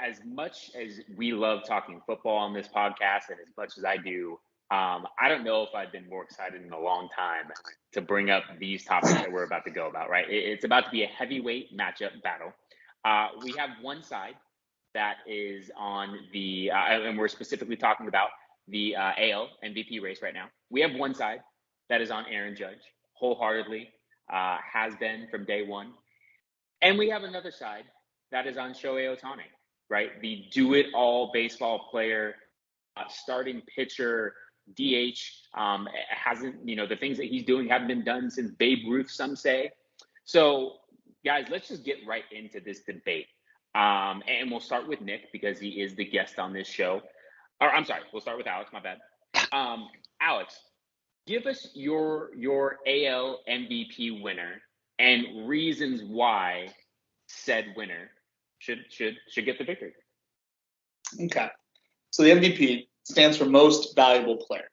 as much as we love talking football on this podcast, and as much as I do, I don't know if I've been more excited in a long time to bring up these topics that we're about to go about, right? It's about to be a heavyweight matchup battle. We have one side that is on the, and we're specifically talking about the AL MVP race right now. We have one side that is on Aaron Judge, wholeheartedly, has been from day one. And we have another side that is on Shohei Ohtani, right? The do-it-all baseball player, starting pitcher, DH, hasn't, the things that he's doing haven't been done since Babe Ruth, some say. So, guys, let's just get right into this debate. And we'll start with Nick because he is the guest on this show. Or I'm sorry, we'll start with Alex, my bad. Alex, give us your AL MVP winner and reasons why said winner should get the victory. Okay. So the MVP stands for most valuable player.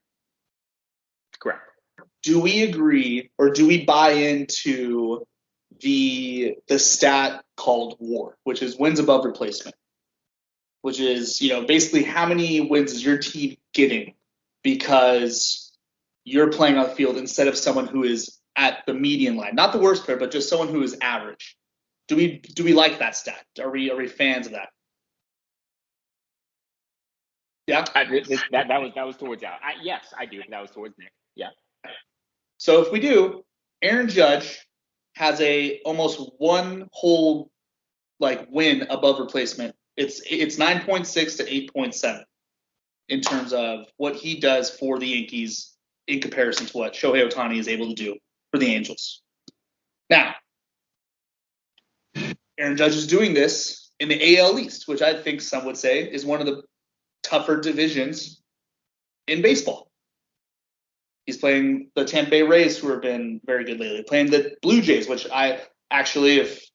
Correct. Do we agree or do we buy into the stat called WAR, which is wins above replacement, which is, basically how many wins is your team getting because you're playing on the field instead of someone who is at the median line, not the worst player, but just someone who is average. Do we like that stat? Are we fans of that? Yeah. That was towards Al. Yes, I do. That was towards Nick. Yeah. So if we do, Aaron Judge has a almost one whole win above replacement. It's 9.6 to 8.7 in terms of what he does for the Yankees in comparison to what Shohei Ohtani is able to do for the Angels. Now, Aaron Judge is doing this in the AL East, which I think some would say is one of the tougher divisions in baseball. He's playing the Tampa Bay Rays, who have been very good lately, playing the Blue Jays, which I actually, if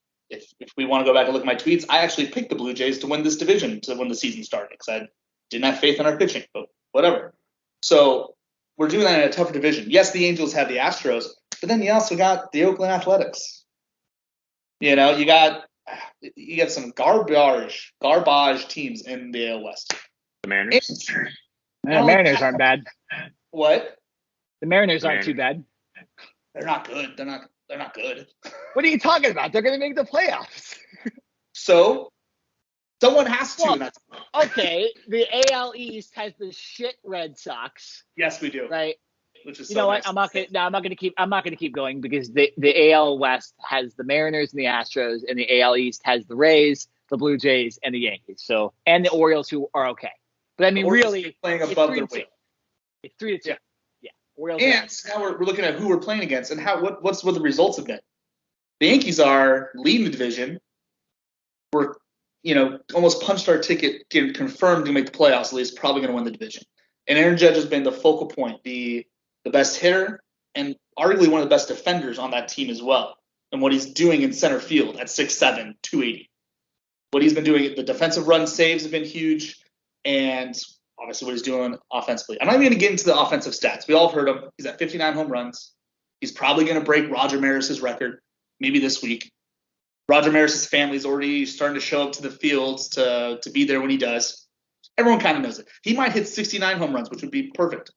we want to go back and look at my tweets, I actually picked the Blue Jays to win this division to when the season started because I didn't have faith in our pitching, but whatever. So we're doing that in a tougher division. Yes, the Angels have the Astros, but then you also got the Oakland Athletics. You got some garbage teams in the AL West. The Mariners. The Mariners aren't bad. What? The Mariners aren't too bad. They're not good. They're not good. What are you talking about? They're going to make the playoffs. So someone has to. Well, okay, the AL East has the shit Red Sox. Yes, we do. Right. Which is what? I'm not going to keep going because the AL West has the Mariners and the Astros, and the AL East has the Rays, the Blue Jays, and the Yankees. So and the Orioles, who are okay. But I mean, really, playing above their weight. It's 3-2. Yeah. Orioles and now we're looking at who we're playing against and what's what the results have been. The Yankees are leading the division. We're almost punched our ticket, getting confirmed to make the playoffs. At least probably going to win the division. And Aaron Judge has been the focal point, the best hitter, and arguably one of the best defenders on that team as well. And what he's doing in center field at 6'7", 280. What he's been doing, the defensive run saves have been huge, and obviously what he's doing offensively. I'm not even going to get into the offensive stats. We all have heard him. He's at 59 home runs. He's probably going to break Roger Maris's record, maybe this week. Roger Maris's family's already starting to show up to the fields to be there when he does. Everyone kind of knows it. He might hit 69 home runs, which would be perfect.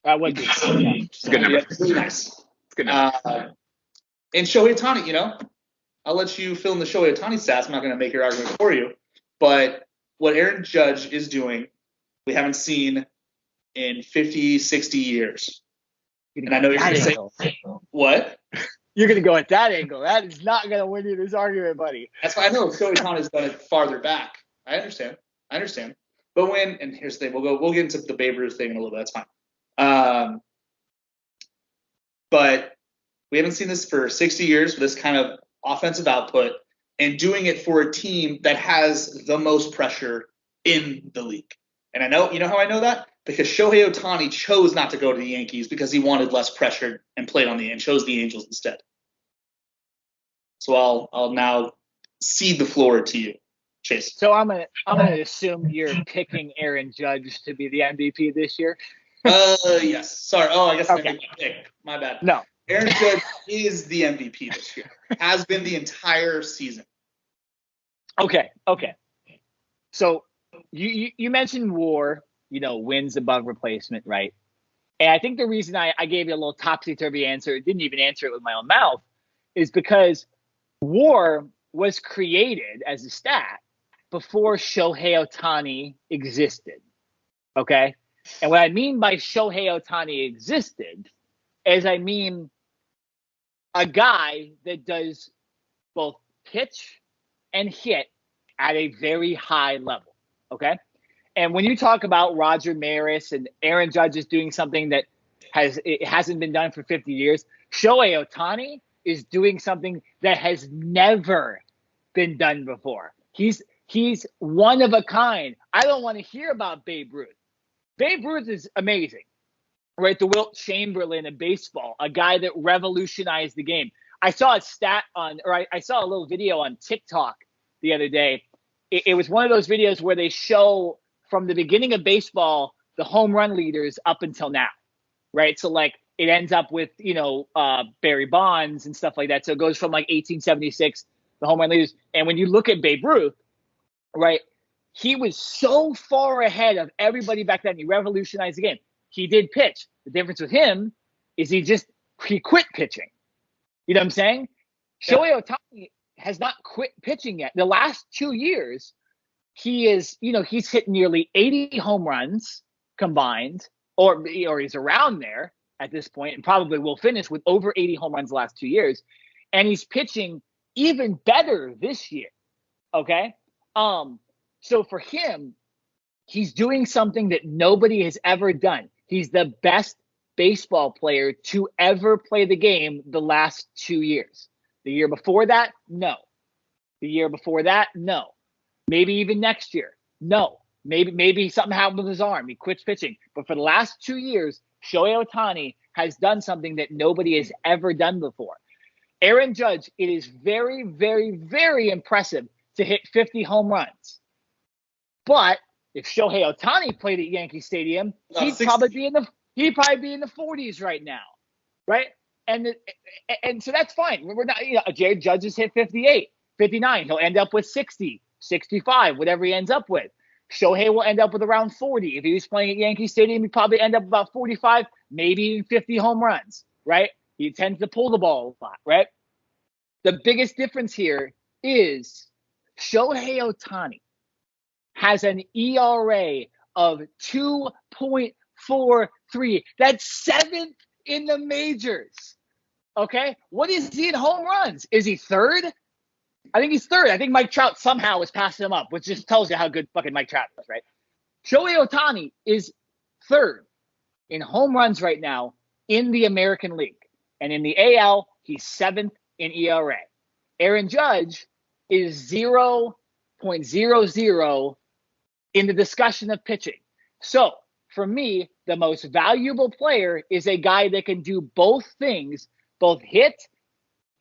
That would be. It's a good number. Yeah, really nice. It's good number. And Shohei Ohtani, I'll let you fill in the Shohei Ohtani stats. I'm not going to make your argument for you. But what Aaron Judge is doing, we haven't seen in 50, 60 years. And I know you're going to say, what? You're going to go at that angle. That is not going to win you this argument, buddy. That's why I know Shohei Ohtani's done it farther back. I understand. But and here's the thing, we'll get into the Babe Ruth thing in a little bit. That's fine. But we haven't seen this for 60 years with this kind of offensive output and doing it for a team that has the most pressure in the league. And I know, how I know that? Because Shohei Ohtani chose not to go to the Yankees because he wanted less pressure and played and chose the Angels instead. So I'll now cede the floor to you, Chase. So I'm gonna assume you're picking Aaron Judge to be the MVP this year. Yes. Sorry. Oh, I guess I Okay. made a pick. My bad. No. Aaron Judge is the MVP this year. Has been the entire season. Okay. So you mentioned WAR, wins above replacement, right? And I think the reason I gave you a little topsy-turvy answer, didn't even answer it with my own mouth, is because WAR was created as a stat before Shohei Ohtani existed. Okay? And what I mean by Shohei Ohtani existed is I mean a guy that does both pitch and hit at a very high level. Okay? And when you talk about Roger Maris and Aaron Judge is doing something that hasn't been done for 50 years, Shohei Ohtani is doing something that has never been done before. He's one of a kind. I don't want to hear about Babe Ruth. Babe Ruth is amazing, right? The Wilt Chamberlain of baseball, a guy that revolutionized the game. I saw a stat I saw a little video on TikTok the other day. It was one of those videos where they show from the beginning of baseball the home run leaders up until now, right? So like it ends up with Barry Bonds and stuff like that. So it goes from like 1876, the home run leaders, and when you look at Babe Ruth, right, he was so far ahead of everybody back then. He revolutionized the game. He did pitch. The difference with him is he quit pitching. You know what I'm saying? Yeah. Shohei Ohtani has not quit pitching yet. The last 2 years, he's hit nearly 80 home runs combined, or he's around there at this point, and probably will finish with over 80 home runs the last 2 years. And he's pitching even better this year. Okay? So for him, he's doing something that nobody has ever done. He's the best baseball player to ever play the game the last 2 years. The year before that, no. The year before that, no. Maybe even next year, no. Maybe something happened with his arm. He quits pitching. But for the last 2 years, Shohei Ohtani has done something that nobody has ever done before. Aaron Judge, it is very, very, very impressive to hit 50 home runs. But if Shohei Ohtani played at Yankee Stadium, he'd probably be in the 40s right now, right? And so that's fine. We're not, Jared Judge has hit 58, 59. He'll end up with 60, 65, whatever he ends up with. Shohei will end up with around 40. If he was playing at Yankee Stadium, he'd probably end up about 45, maybe even 50 home runs, right? He tends to pull the ball a lot, right? The biggest difference here is Shohei Ohtani has an ERA of 2.43. That's seventh in the majors. Okay? What is he in home runs? Is he third? I think he's third. I think Mike Trout somehow is passing him up, which just tells you how good fucking Mike Trout is, right? Shohei Ohtani is third in home runs right now in the American League. And in the AL, he's seventh in ERA. Aaron Judge is 0.00 in the discussion of pitching. So, for me, the most valuable player is a guy that can do both things, both hit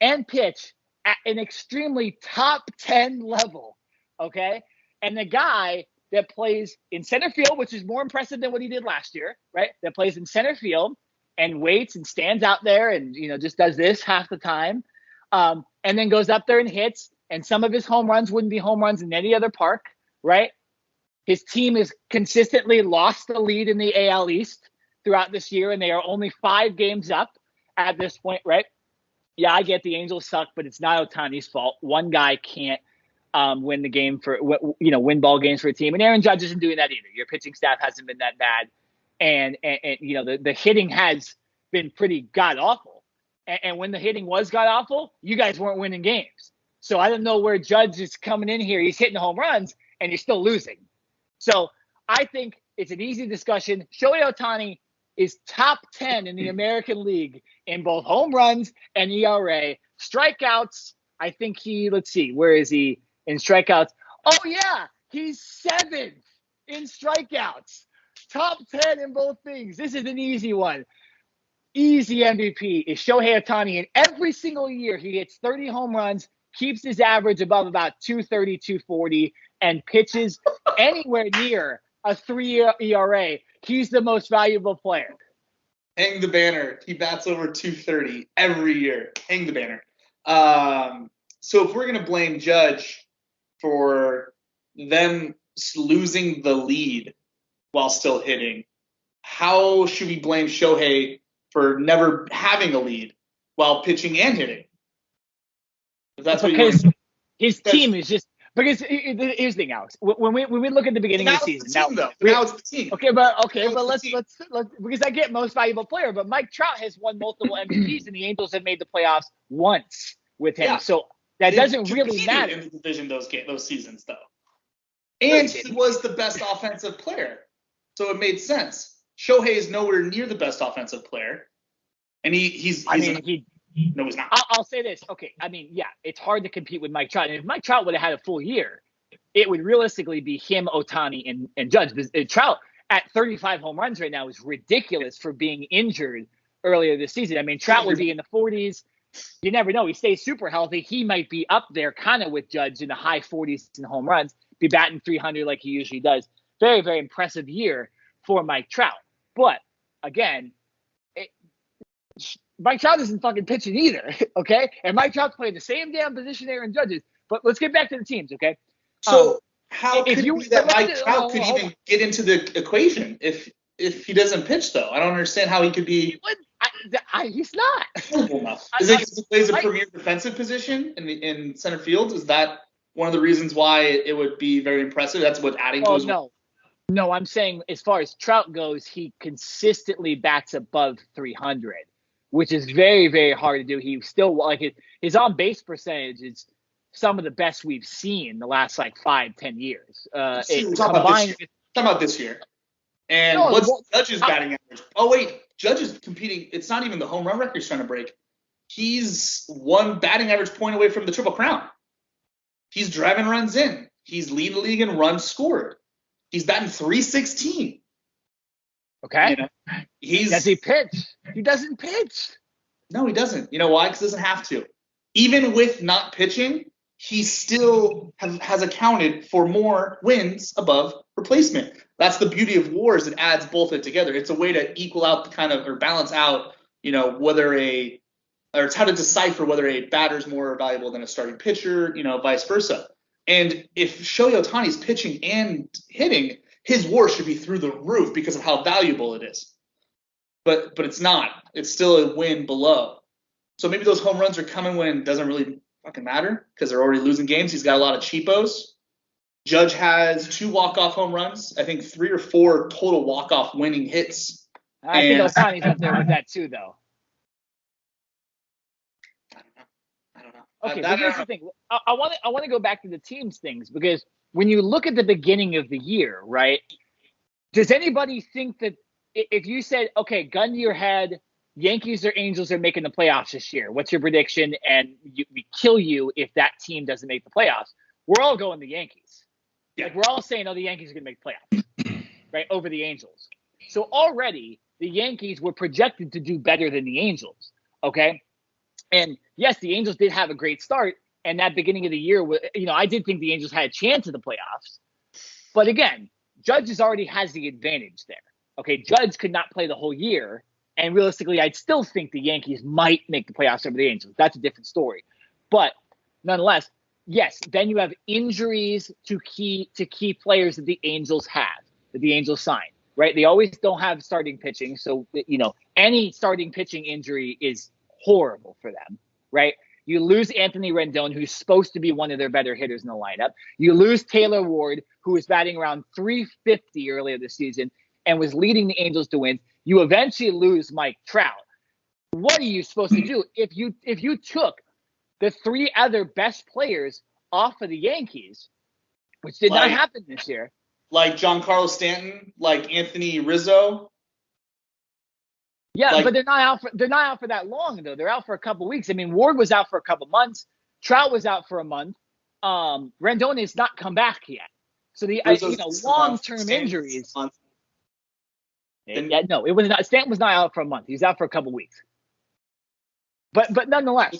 and pitch at an extremely top 10 level, okay? And the guy that plays in center field, which is more impressive than what he did last year, right? That plays in center field and waits and stands out there and, just does this half the time, and then goes up there and hits, and some of his home runs wouldn't be home runs in any other park, right? His team has consistently lost the lead in the AL East throughout this year, and they are only 5 games up at this point, right? Yeah, I get the Angels suck, but it's not Ohtani's fault. One guy can't win the game win ball games for a team, and Aaron Judge isn't doing that either. Your pitching staff hasn't been that bad, and the hitting has been pretty god awful. And when the hitting was god awful, you guys weren't winning games. So I don't know where Judge is coming in here. He's hitting home runs, and you're still losing. So I think it's an easy discussion. Shohei Ohtani is top 10 in the American League in both home runs and ERA. Strikeouts, I think where is he in strikeouts? Oh, yeah, he's 7th in strikeouts. Top 10 in both things. This is an easy one. Easy MVP is Shohei Ohtani. And every single year he hits 30 home runs, keeps his average above about 230, 240, and pitches anywhere near a 3-year ERA. He's the most valuable player. Hang the banner. He bats over 230 every year. Hang the banner. So if we're going to blame Judge for them losing the lead while still hitting, how should we blame Shohei for never having a lead while pitching and hitting? If that's what because you his team is just because here's the thing, Alex. When we look at the beginning of the season, now it's the team. Okay, but let's because I get most valuable player, but Mike Trout has won multiple MVPs and the Angels have made the playoffs once with him, so that doesn't really matter in the division those seasons though. And he was the best offensive player, so it made sense. Shohei is nowhere near the best offensive player, and he's no, he's not. I'll say this. Okay, I mean, yeah, it's hard to compete with Mike Trout. And if Mike Trout would have had a full year, it would realistically be him, Ohtani, and Judge. Trout at 35 home runs right now is ridiculous for being injured earlier this season. I mean, Trout would be in the 40s. You never know. He stays super healthy. He might be up there kind of with Judge in the high 40s in home runs, be batting 300 like he usually does. Very, very impressive year for Mike Trout. But, again, Mike Trout isn't fucking pitching either, okay? And Mike Trout's playing the same damn position Aaron Judge is. But let's get back to the teams, okay? So how could it be that Mike Trout could even get into the equation if he doesn't pitch, though? I don't understand how he could be. He's not. Enough. Is it because he plays a premier defensive position in center field? Is that one of the reasons why it would be very impressive? That's what adding to his. No, I'm saying as far as Trout goes, he consistently bats above 300. Which is very, very hard to do. He still his on base percentage is some of the best we've seen the last 5-10 years. Talking about this year. And what's Judge's batting average? Oh wait, Judge is competing. It's not even the home run record he's trying to break. He's one batting average point away from the Triple Crown. He's driving runs in. He's leading the league in runs scored. He's batting .316. Okay. Does he pitch? He doesn't pitch. No, he doesn't. You know why? Because he doesn't have to. Even with not pitching, he still has accounted for more wins above replacement. That's the beauty of WAR is it adds both it together. It's a way to equal out or balance out, whether it's how to decipher whether a batter is more valuable than a starting pitcher, vice versa. And if Shohei Ohtani's pitching and hitting, his WAR should be through the roof because of how valuable it is. But it's not. It's still a win below. So maybe those home runs are coming when it doesn't really fucking matter because they're already losing games. He's got a lot of cheapos. Judge has 2 walk-off home runs. I think 3 or 4 total walk-off winning hits. I think Ohtani's up there with that too, though. I don't know. Okay, but here's the thing. I want to go back to the teams things because when you look at the beginning of the year, right, does anybody think that if you said, okay, gun to your head, Yankees or Angels are making the playoffs this year, what's your prediction? And we kill you if that team doesn't make the playoffs. We're all going the Yankees. Yeah. We're all saying, the Yankees are going to make the playoffs, right, over the Angels. So already the Yankees were projected to do better than the Angels, okay? And yes, the Angels did have a great start. And that beginning of the year, I did think the Angels had a chance at the playoffs. But again, Judge already has the advantage there. Okay, Judge could not play the whole year. And realistically, I'd still think the Yankees might make the playoffs over the Angels. That's a different story. But nonetheless, yes, then you have injuries to key players that the Angels have, that the Angels signed, right? They always don't have starting pitching. So, any starting pitching injury is horrible for them, right? You lose Anthony Rendon, who's supposed to be one of their better hitters in the lineup. You lose Taylor Ward, who was batting around .350 earlier this season and was leading the Angels to wins. You eventually lose Mike Trout. What are you supposed to do if you took the 3 other best players off of the Yankees, which did not happen this year? Like Giancarlo Stanton, like Anthony Rizzo. Yeah, but they're not out for that long though. They're out for a couple weeks. I mean, Ward was out for a couple months. Trout was out for a month. Rendon has not come back yet. So the long-term injuries. No, it was not. Stanton was not out for a month. He was out for a couple weeks. But nonetheless,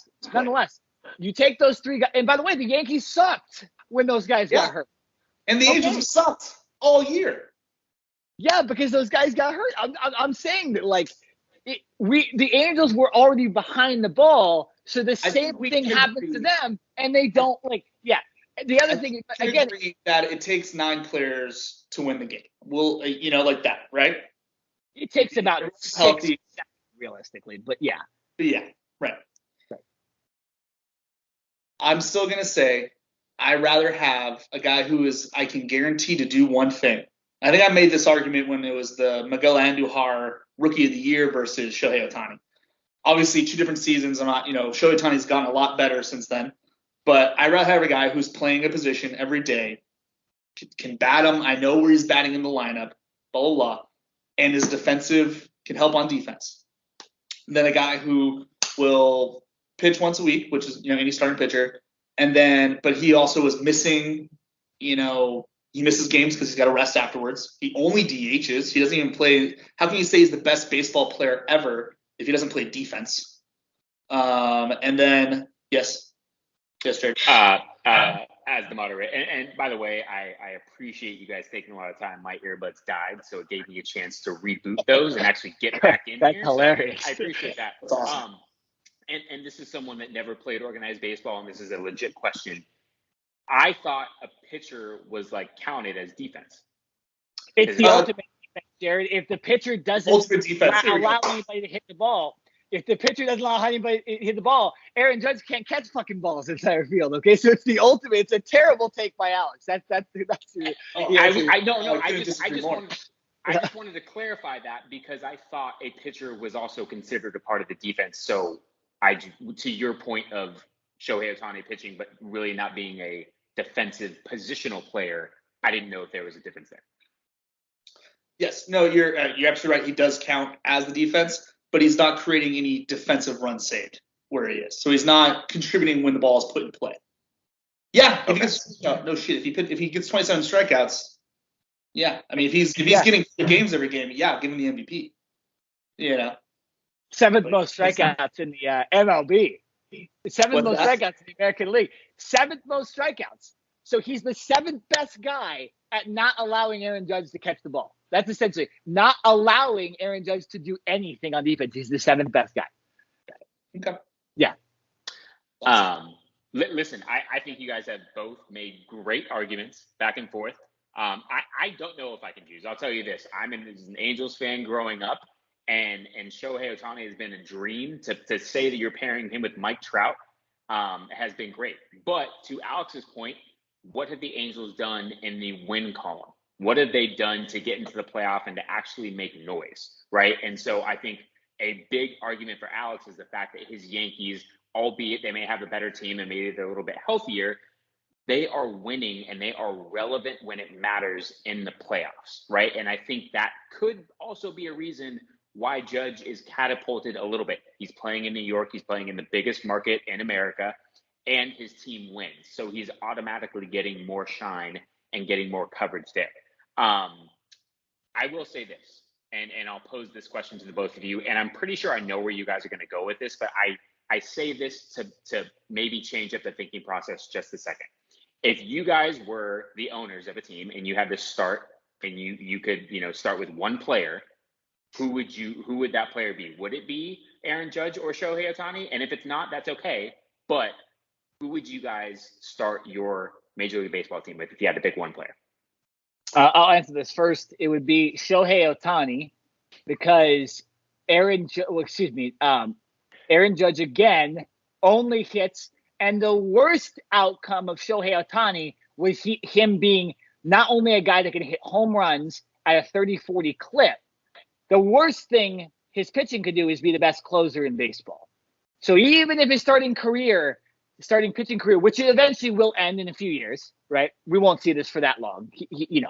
you take those 3 guys. And by the way, the Yankees sucked when those guys got hurt. And the Angels sucked all year. Yeah, because those guys got hurt. I'm saying that the Angels were already behind the ball, so the same thing happened to them, and they don't The other thing, again, agree that it takes 9 players to win the game. We'll, like that, right? it takes about 6 healthy realistically, but yeah. Yeah, right. I'm still going to say I'd rather have a guy who is, I can guarantee to do one thing. I think I made this argument when it was the Miguel Andujar Rookie of the Year versus Shohei Ohtani. Obviously, 2 different seasons. Shohei Ohtani's gotten a lot better since then. But I'd rather have a guy who's playing a position every day, can bat him. I know where he's batting in the lineup, blah, blah, blah. And is defensive, can help on defense. Than a guy who will pitch once a week, which is, any starting pitcher. But he also is missing, he misses games because he's got to rest afterwards. He only DHs. He doesn't even play. How can you say he's the best baseball player ever if he doesn't play defense? Yes, Jared. As the moderator, and by the way, I appreciate you guys taking a lot of time. My earbuds died, so it gave me a chance to reboot those and actually get back in That's here. hilarious. So I appreciate that. That's awesome. And this is someone that never played organized baseball, and this is a legit question. I thought a pitcher was counted as defense. It's the ultimate defense, Jared. If the pitcher doesn't allow anybody to hit the ball, if the pitcher doesn't allow anybody to hit the ball, Aaron Judge can't catch fucking balls in center field. Okay, so it's the ultimate. It's a terrible take by Alex. That's I just wanted to clarify that because I thought a pitcher was also considered a part of the defense. So to your point of Shohei Ohtani pitching, but really not being a defensive positional player, I didn't know if there was a difference there. Yes, no, you're absolutely right. He does count as the defense, but he's not creating any defensive runs saved where he is. So he's not contributing when the ball is put in play. Yeah, if he gets if he gets 27 strikeouts, yeah. I mean, if he's getting games every game, yeah, give him the MVP. 7th most strikeouts in the MLB. 7th most strikeouts in the American League. 7th most strikeouts. So he's the 7th best guy at not allowing Aaron Judge to catch the ball. That's essentially not allowing Aaron Judge to do anything on defense. He's the 7th best guy. Okay. Yeah. Listen, I think you guys have both made great arguments back and forth. I don't know if I can choose. I'll tell you this. I'm an Angels fan growing up, and Shohei Ohtani has been a dream. To say that you're pairing him with Mike Trout has been great. But to Alex's point, what have the Angels done in the win column? What have they done to get into the playoff and to actually make noise, right? And so I think a big argument for Alex is the fact that his Yankees, albeit they may have a better team and maybe they're a little bit healthier, they are winning and they are relevant when it matters in the playoffs, right? And I think that could also be a reason why Judge is catapulted a little bit. He's playing in New York. He's playing in the biggest market in America, and his team wins. So he's automatically getting more shine and getting more coverage there. I will say this, and I'll pose this question to the both of you, and I'm pretty sure I know where you guys are going to go with this, but I say this to maybe change up the thinking process just a second. If you guys were the owners of a team and you had to start and you could, start with one player, who would that player be? Would it be Aaron Judge or Shohei Ohtani? And if it's not, that's okay. But who would you guys start your Major League Baseball team with if you had to pick one player? I'll answer this first. It would be Shohei Ohtani because Aaron Judge again only hits, and the worst outcome of Shohei Ohtani was him being not only a guy that can hit home runs at a 30-40 clip. The worst thing his pitching could do is be the best closer in baseball. So even if his starting pitching career, which eventually will end in a few years, right? We won't see this for that long, even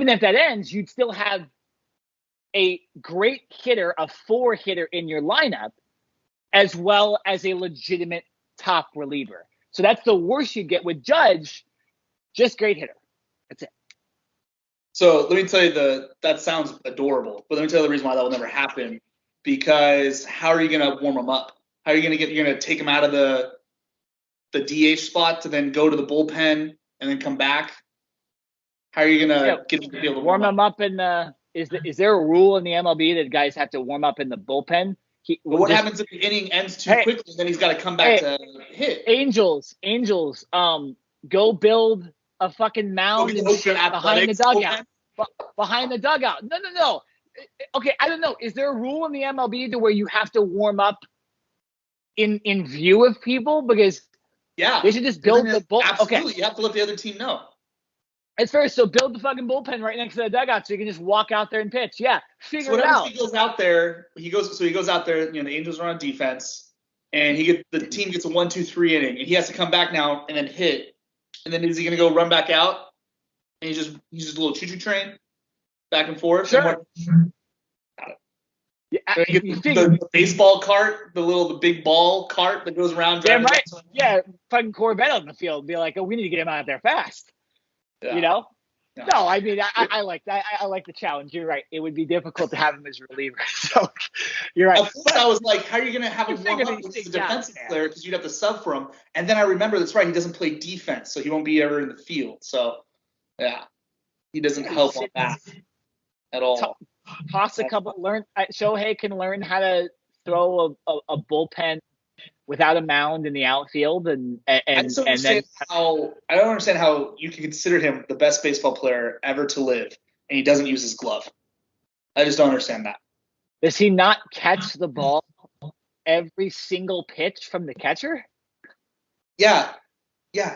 if that ends, you'd still have a great hitter, a 4 hitter in your lineup, as well as a legitimate top reliever. So that's the worst you get with Judge, just great hitter. That's it. So let me tell you that sounds adorable, but let me tell you the reason why that will never happen. Because how are you going to warm him up? How are you going to you're going to take him out of the DH spot to then go to the bullpen and then come back? How are you going to get him to warm him up in the? Is there a rule in the MLB that guys have to warm up in the bullpen? But what happens if the inning ends too quickly? Then he's got to come back to hit. Angels, go build a fucking mound and shit behind the dugout. Behind the dugout. No. Okay, I don't know. Is there a rule in the MLB to where you have to warm up in view of people? Because they should just build the bullpen. Absolutely, okay. You have to let the other team know. It's fair. So build the fucking bullpen right next to the dugout so you can just walk out there and pitch. Yeah, figure it out. He goes out there. He goes out there. The Angels are on defense, and the team gets a 1-2-3 inning, and he has to come back now and then hit. And then is he going to go run back out? And he's just a little choo-choo train, back and forth. Sure. The baseball cart, the big ball cart that goes around. Damn right. Yeah, fucking Corvette on the field. Be like, we need to get him out there fast. Yeah. No, I mean, I like that. I like the challenge. You're right. It would be difficult to have him as a reliever. So you're right. At first I was like, how are you going to have him warm up as a defensive player because you'd have to sub for him? And then I remember that's right. He doesn't play defense, so he won't be ever in the field. So, yeah, he doesn't help on that at all. Toss a couple. Shohei can learn how to throw a bullpen without a mound in the outfield, and then I don't understand how you can consider him the best baseball player ever to live, and he doesn't use his glove. I just don't understand that. Does he not catch the ball every single pitch from the catcher? Yeah,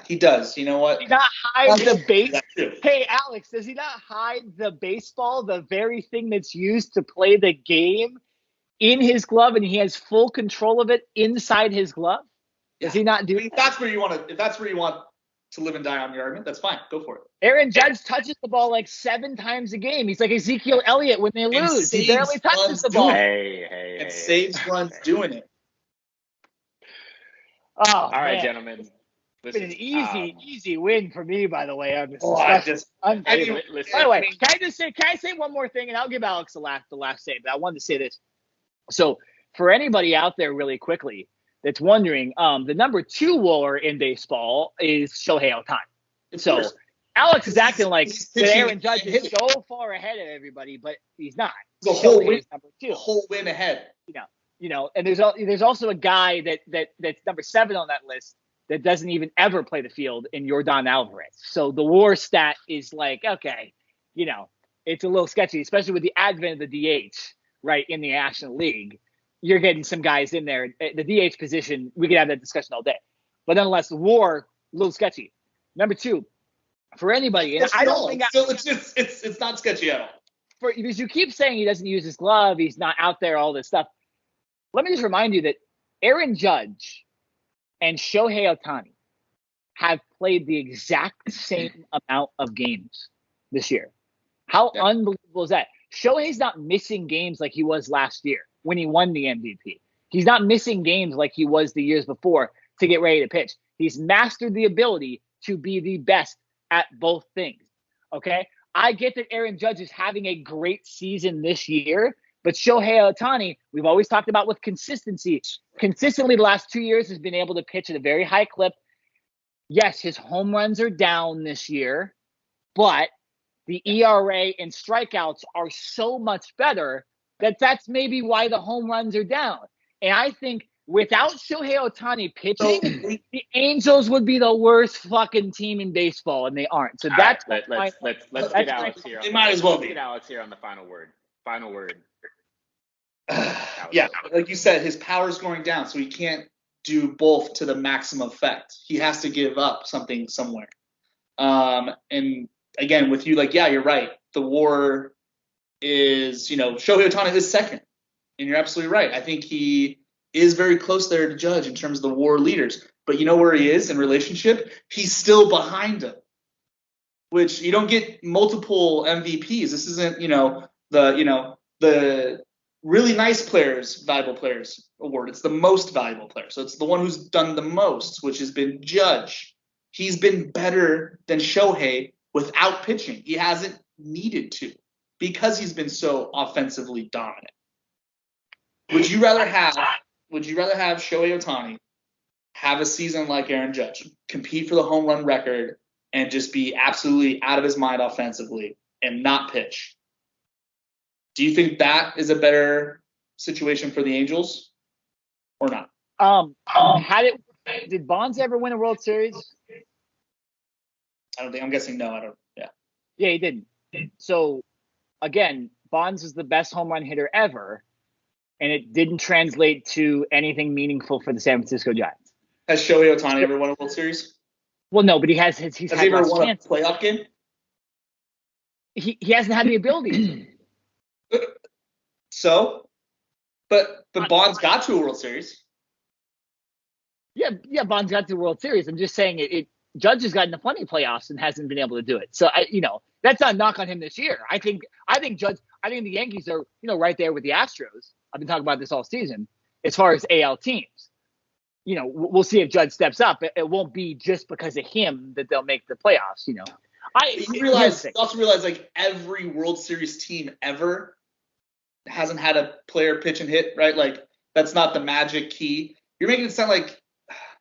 he does. You know what? Does he not hide the base? Hey, Alex, does he not hide the baseball, the very thing that's used to play the game, in his glove, and he has full control of it inside his glove? Does he not do that? If that's where you want to live and die on your argument, that's fine. Go for it. Aaron Judge touches the ball like 7 times a game. He's like Ezekiel Elliott when they lose. He barely touches the ball. Hey. Saves runs doing it. Oh, all right, gentlemen. It's been an easy win for me, by the way. On this By the way, can I say one more thing, and I'll give Alex the last say, but I wanted to say this. So for anybody out there really quickly that's wondering, the number 2 WAR in baseball is Shohei Ohtani. So Alex is acting like Aaron Judge is so far ahead of everybody, but he's not. The whole win ahead. And there's also a guy that's number 7 on that list that doesn't even ever play the field in Yordan Alvarez. So the WAR stat is like, okay, it's a little sketchy, especially with the advent of the DH. Right, in the National League, you're getting some guys in there. The DH position, we could have that discussion all day. But nonetheless, the WAR, a little sketchy. Number 2, for anybody, and I don't think it's not sketchy at all. Because you keep saying he doesn't use his glove, he's not out there, all this stuff. Let me just remind you that Aaron Judge and Shohei Ohtani have played the exact same amount of games this year. How unbelievable is that? Shohei's not missing games like he was last year when he won the MVP. He's not missing games like he was the years before to get ready to pitch. He's mastered the ability to be the best at both things. Okay? I get that Aaron Judge is having a great season this year, but Shohei Ohtani, we've always talked about with consistency. Consistently the last 2 years has been able to pitch at a very high clip. Yes, his home runs are down this year, but the ERA and strikeouts are so much better that's maybe why the home runs are down. And I think without Shohei Ohtani pitching, the Angels would be the worst fucking team in baseball, and they aren't. So let's get Alex here. They might as well be. Get Alex here on the final word. Final word. Yeah, like you said, his power's going down, so he can't do both to the maximum effect. He has to give up something somewhere. And again, with you, you're right. The WAR is, Shohei Ohtani is 2nd, and you're absolutely right. I think he is very close there to Judge in terms of the WAR leaders. But you know where he is in relationship? He's still behind him, which you don't get multiple MVPs. This isn't, the really nice players, valuable players award. It's the most valuable player. So it's the one who's done the most, which has been Judge. He's been better than Shohei without pitching. He hasn't needed to because he's been so offensively dominant. Would you rather have Shohei Ohtani have a season like Aaron Judge, compete for the home run record, and just be absolutely out of his mind offensively and not pitch? Do you think that is a better situation for the Angels or not? Did Bonds ever win a World Series? I don't think. I'm guessing no. I don't. Yeah. Yeah, he didn't. So again, Bonds is the best home run hitter ever, and it didn't translate to anything meaningful for the San Francisco Giants. Has Shohei Ohtani ever won a World Series? Well, no, but he's Has had he ever lots of won a chances. playoff game? He hasn't had the ability. So, but Bonds got to a World Series. Yeah, Bonds got to the World Series. I'm just saying it Judge has gotten to plenty of playoffs and hasn't been able to do it. So that's not a knock on him this year. I think the Yankees are, right there with the Astros. I've been talking about this all season as far as AL teams. We'll see if Judge steps up. It won't be just because of him that they'll make the playoffs. You also realize like every World Series team ever hasn't had a player pitch and hit, right? Like that's not the magic key. You're making it sound like,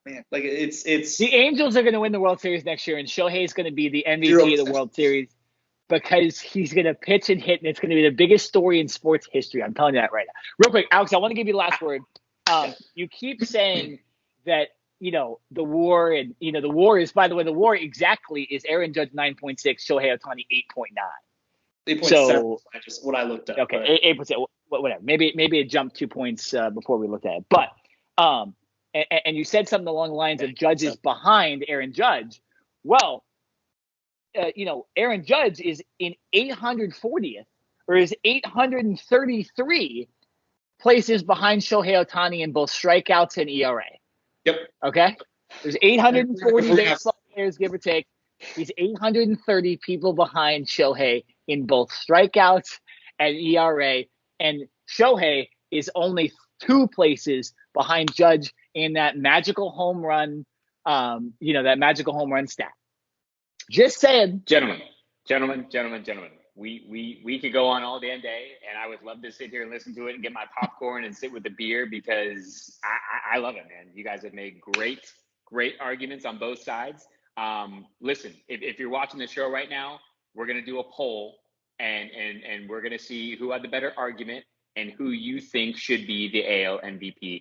man, like it's the Angels are going to win the World Series next year, and Shohei is going to be the MVP of the World Series because he's going to pitch and hit, and it's going to be the biggest story in sports history. I'm telling you that right now. Real quick, Alex, I want to give you the last word. You keep saying that the WAR and the WAR is, by the way, the WAR exactly is Aaron Judge 9.6, Shohei Ohtani 8.9. 8.7. So just what I looked at. Okay, 8%. Whatever. Maybe it jumped 2 points before we looked at it, but and you said something along the lines of Judge is behind Aaron Judge. Well, Aaron Judge is in 840th or is 833 places behind Shohei Ohtani in both strikeouts and ERA. Yep. Okay. There's 840 baseball players, give or take. He's 830 people behind Shohei in both strikeouts and ERA. And Shohei is only 2 places behind Judge in that magical home run, that magical home run stat. Just saying. Gentlemen. We could go on all damn day, and I would love to sit here and listen to it and get my popcorn and sit with the beer because I love it, man. You guys have made great arguments on both sides. Listen, if you're watching the show right now, we're going to do a poll, and we're going to see who had the better argument and who you think should be the AL MVP.